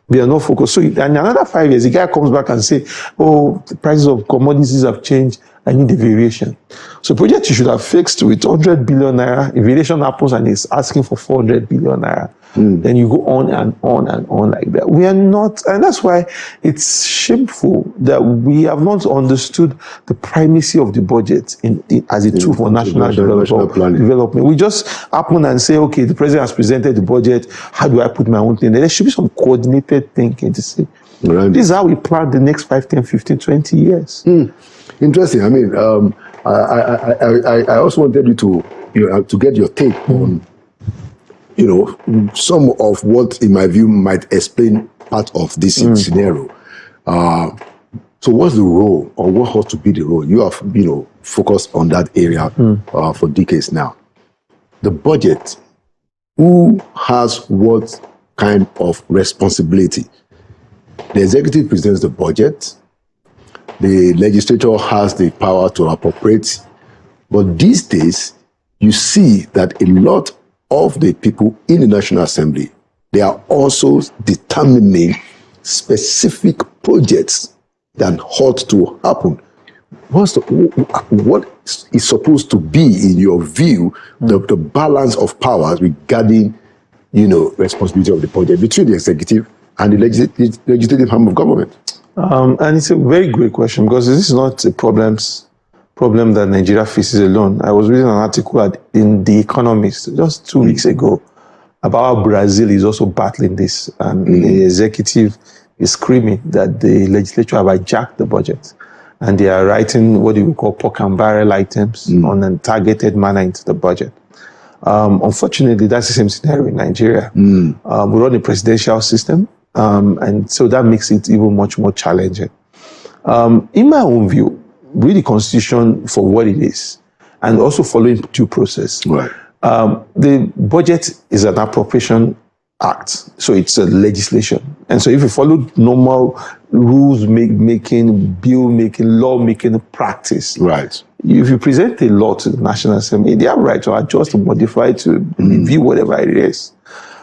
We are not focused. So in another 5 years, the guy comes back and say, oh, the prices of commodities have changed. I need a variation. So project you should have fixed with 100 billion naira. If variation happens and it's asking for 400 billion naira, then you go on and on and on like that. We are not, and that's why it's shameful that we have not understood the primacy of the budget as a tool for national development. We just happen and say, okay, the president has presented the budget. How do I put my own thing? There should be some coordinated thinking to say, this is how we plan the next 5, 10, 15, 20 years. Interesting. I mean, I also wanted you to get your take on, some of what, in my view, might explain part of this scenario. So what's the role, or what ought to be the role? You have, focused on that area for decades now. The budget, who has what kind of responsibility? The executive presents the budget. The legislature has the power to appropriate. But these days, you see that a lot of the people in the National Assembly, they are also determining specific projects that ought to happen. What is supposed to be, in your view, the balance of powers regarding, responsibility of the budget between the executive and the legislative arm of government? And it's a very great question, because this is not a problem that Nigeria faces alone. I was reading an article in The Economist just 2 weeks ago about how Brazil is also battling this, and the executive is screaming that the legislature have hijacked the budget, and they are writing what you would call pork and barrel items on a targeted manner into the budget. Unfortunately, that's the same scenario in Nigeria. We run a presidential system, and so that makes it even much more challenging. In my own view, read the Constitution for what it is, and also following due process. Right. The budget is an appropriation act, so it's a legislation. And so if you follow normal rules making, bill making, law making practice, right. If you present a law to the National Assembly, they have right to adjust, to modify, to review whatever it is.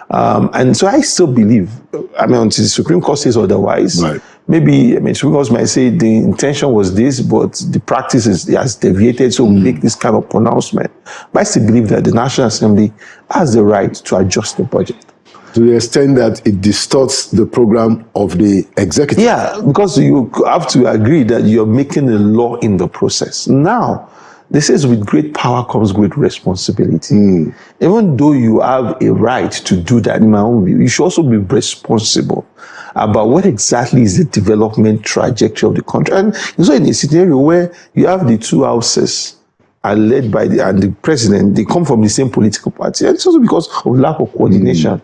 And so I still believe, until the Supreme Court says otherwise, maybe, because might say the intention was this, but the practice has deviated, so we make this kind of pronouncement. But I still believe that the National Assembly has the right to adjust the budget. To the extent that it distorts the program of the executive. Yeah, because you have to agree that you're making a law in the process. Now, this says with great power comes great responsibility. Even though you have a right to do that, in my own view, you should also be responsible about what exactly is the development trajectory of the country. And so in a scenario where you have the two houses are led by the president, they come from the same political party. And it's also because of lack of coordination.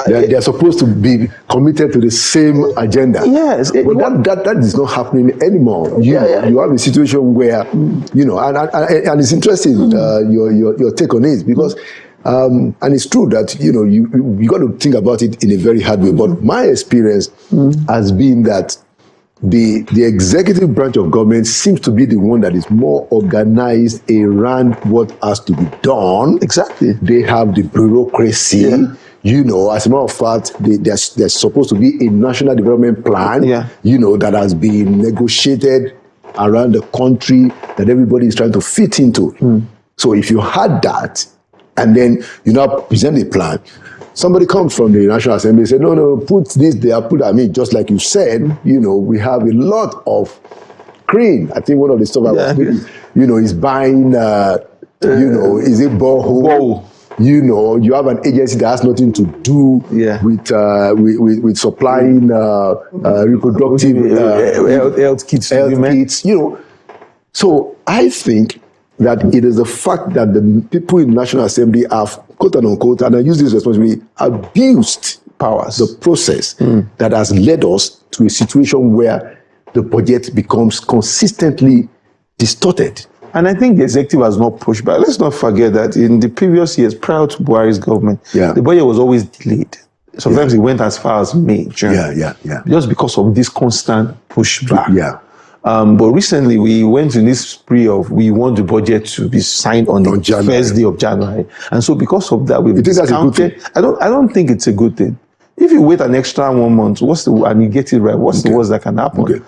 They're supposed to be committed to the same agenda. Yes. But that is not happening anymore. You have a situation where, and it's interesting, your take on it, because, and it's true that, you got to think about it in a very hard way. But my experience has been that the executive branch of government seems to be the one that is more organized around what has to be done. Exactly. They have the bureaucracy. Yeah. As a matter of fact, there's supposed to be a national development plan, that has been negotiated around the country that everybody is trying to fit into. So if you had that, and then you now present a plan, somebody comes from the National Assembly and says, no, put this there, just like you said, we have a lot of crane. I think one of the stuff I was doing, is buying, is it borehole? You have an agency that has nothing to do with supplying reproductive health kits. So I think that it is the fact that the people in the National Assembly have, quote unquote, and I use this responsibility, abused powers, the process that has led us to a situation where the budget becomes consistently distorted. And I think the executive has not pushed back. Let's not forget that in the previous years, prior to Buhari's government, the budget was always delayed. Sometimes it went as far as May, June. Just because of this constant pushback. But recently, we went to this spree of we want the budget to be signed on the first day of January. And so because of that, we've discounted. I don't think it's a good thing. If you wait an extra 1 month, and you get it right, what's the worst that can happen? Okay.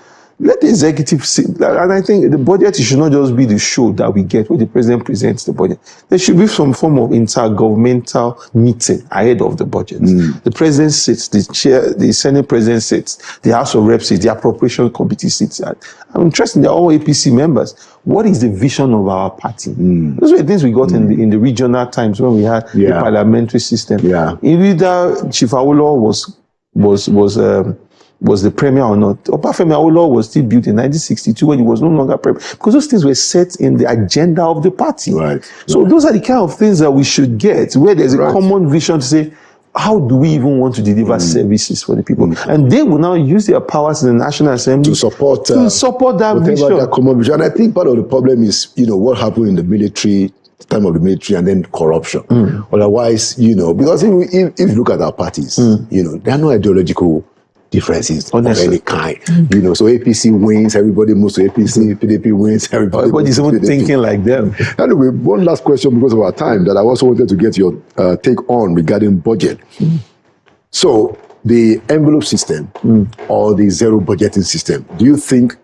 Let the executive see, and I think the budget should not just be the show that we get when the president presents the budget. There should be some form of intergovernmental meeting ahead of the budget. The president sits, the Senate president sits, the House of Reps sits, the appropriation committee sits. I'm interested, they're all APC members. What is the vision of our party? Those were the things we got in the regional times when we had the parliamentary system. Either Chief Awolowo was the premier or not. Obafemi Awolowo was still built in 1962 when he was no longer premier, because those things were set in the agenda of the party. So those are the kind of things that we should get, where there's a common vision to say, how do we even want to deliver services for the people? And they will now use their powers in the National Assembly to support that vision. That common vision. And I think part of the problem is, what happened in the military, time of the military, and then corruption. Otherwise, because if you look at our parties, there are no ideological differences of any kind. So APC wins, everybody moves to APC, PDP wins, everybody's even thinking like them. Anyway, one last question because of our time that I also wanted to get your take on regarding budget. So the envelope system or the zero budgeting system, do you think,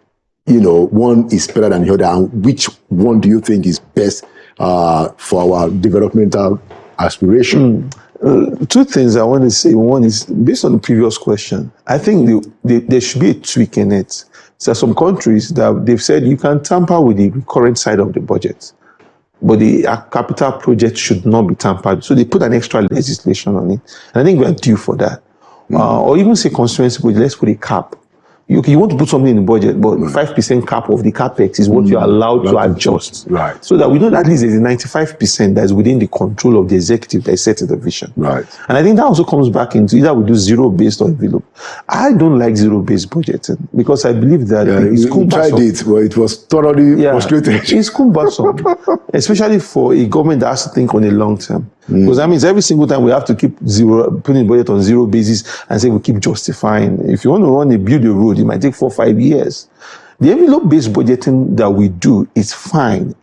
one is better than the other, and which one do you think is best for our developmental aspiration? Two things I want to say. One is, based on the previous question, I think there should be a tweak in it. So some countries that they've said you can tamper with the current side of the budget, but the capital project should not be tampered. So they put an extra legislation on it. And I think we're due for that. Or even say constituency budget, let's put a cap. You want to put something in the budget, but 5% cap of the capex is what you're allowed to adjust. So that we know that at least there's a 95% that is within the control of the executive that is setting the vision. And I think that also comes back into either we do zero-based or envelope. I don't like zero-based budgeting because I believe that it's cumbersome. Tried it, but it was thoroughly frustrating. It's cumbersome, especially for a government that has to think on a long term. Because that means every single time we have to keep putting the budget on zero basis and say we keep justifying. If you want to build a road, it might take 4 or 5 years. The envelope-based budgeting that we do is fine,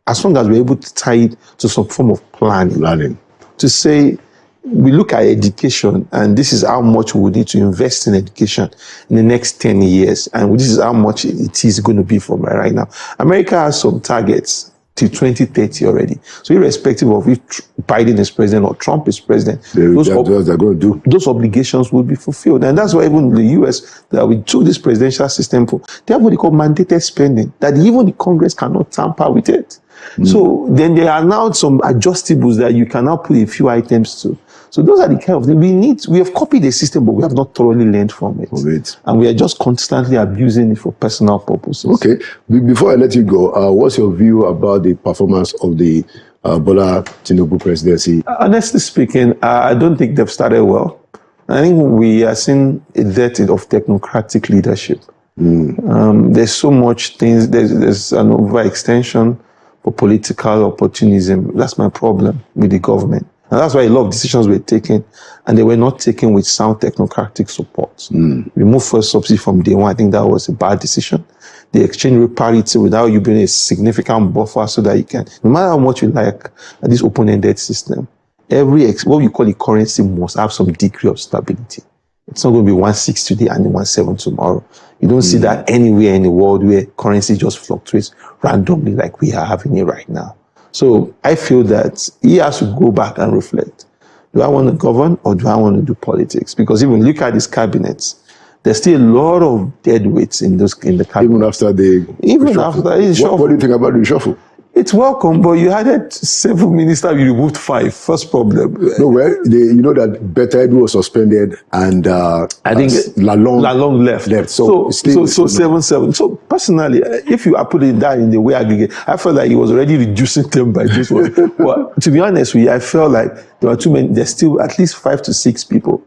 as long as we're able to tie it to some form of planning. To say, we look at education, and this is how much we need to invest in education in the next 10 years, and this is how much it is going to be for right now. America has some targets till 2030 already. So irrespective of if Biden is president or Trump is president, they're going to do. Those obligations will be fulfilled. And that's why even the US, that we took this presidential system for, they have what they call mandated spending, that even the Congress cannot tamper with it. So then there are now some adjustables that you can now put a few items to. So those are the kind of things we have copied the system, but we have not thoroughly learned from it. And we are just constantly abusing it for personal purposes. Okay. Before I let you go, what's your view about the performance of the Bola Tinubu presidency? Honestly speaking, I don't think they've started well. I think we are seeing a dearth of technocratic leadership. There's so much things, there's an overextension for political opportunism. That's my problem with the government. And that's why a lot of decisions were taken, and they were not taken with sound technocratic support. Remove fuel subsidy from day one. I think that was a bad decision. The exchange rate parity without you being a significant buffer so that you can, no matter how much you like this open-ended system, what you call a currency must have some degree of stability. It's not going to be 1.6 today and 1.7 tomorrow. You don't see that anywhere in the world where currency just fluctuates randomly like we are having it right now. So I feel that he has to go back and reflect. Do I want to govern or do I want to do politics? Because even look at his cabinets, there's still a lot of dead weights in the cabinet. Even after the reshuffle. What do you think about the reshuffle? It's welcome, but you added 7 ministers, you removed 5. First problem. No, well, you know that Betedu was suspended and I think Lalong left. So 7-7. So personally, if you are putting that in the way aggregate, I felt like he was already reducing them by this one. But to be honest with you, I felt like there are too many. There's still at least 5 to 6 people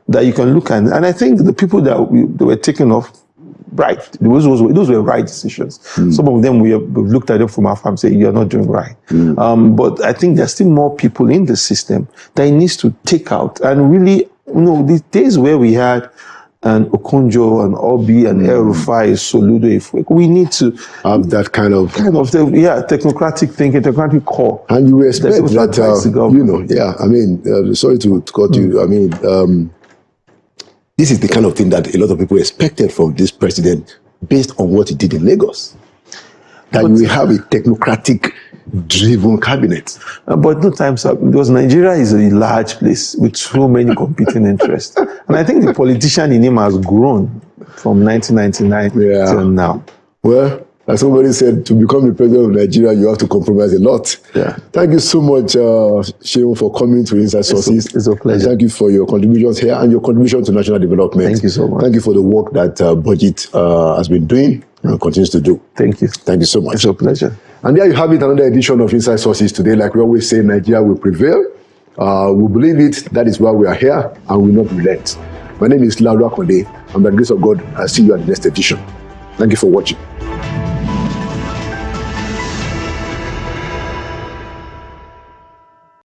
that you can look at, and I think the people that were taken off. Right, those were right decisions. Some of them we've looked at them from our farm, say you're not doing right. But I think there's still more people in the system that it needs to take out. And really, these days where we had an Okonjo, an Obi, an El Rufai, Soludo, we need to have that kind of technocratic thinking, technocratic core. And you expect that, I mean, sorry to cut you. I mean. This is the kind of thing that a lot of people expected from this president based on what he did in Lagos. That we have a technocratic-driven cabinet. But no time's up, because Nigeria is a large place with so many competing interests. And I think the politician in him has grown from 1999 till now. Well, as somebody said, to become the president of Nigeria, you have to compromise a lot. Yeah. Thank you so much, Shehu, for coming to Inside Sources. It's a pleasure. Thank you for your contributions here and your contribution to national development. Thank you so much. Thank you for the work that Budget has been doing and continues to do. Thank you. Thank you so much. It's a pleasure. And there you have it, another edition of Inside Sources today. Like we always say, Nigeria will prevail. We believe it. That is why we are here, and we will not relent. My name is Laura Kode. And by the grace of God, I'll see you at the next edition. Thank you for watching.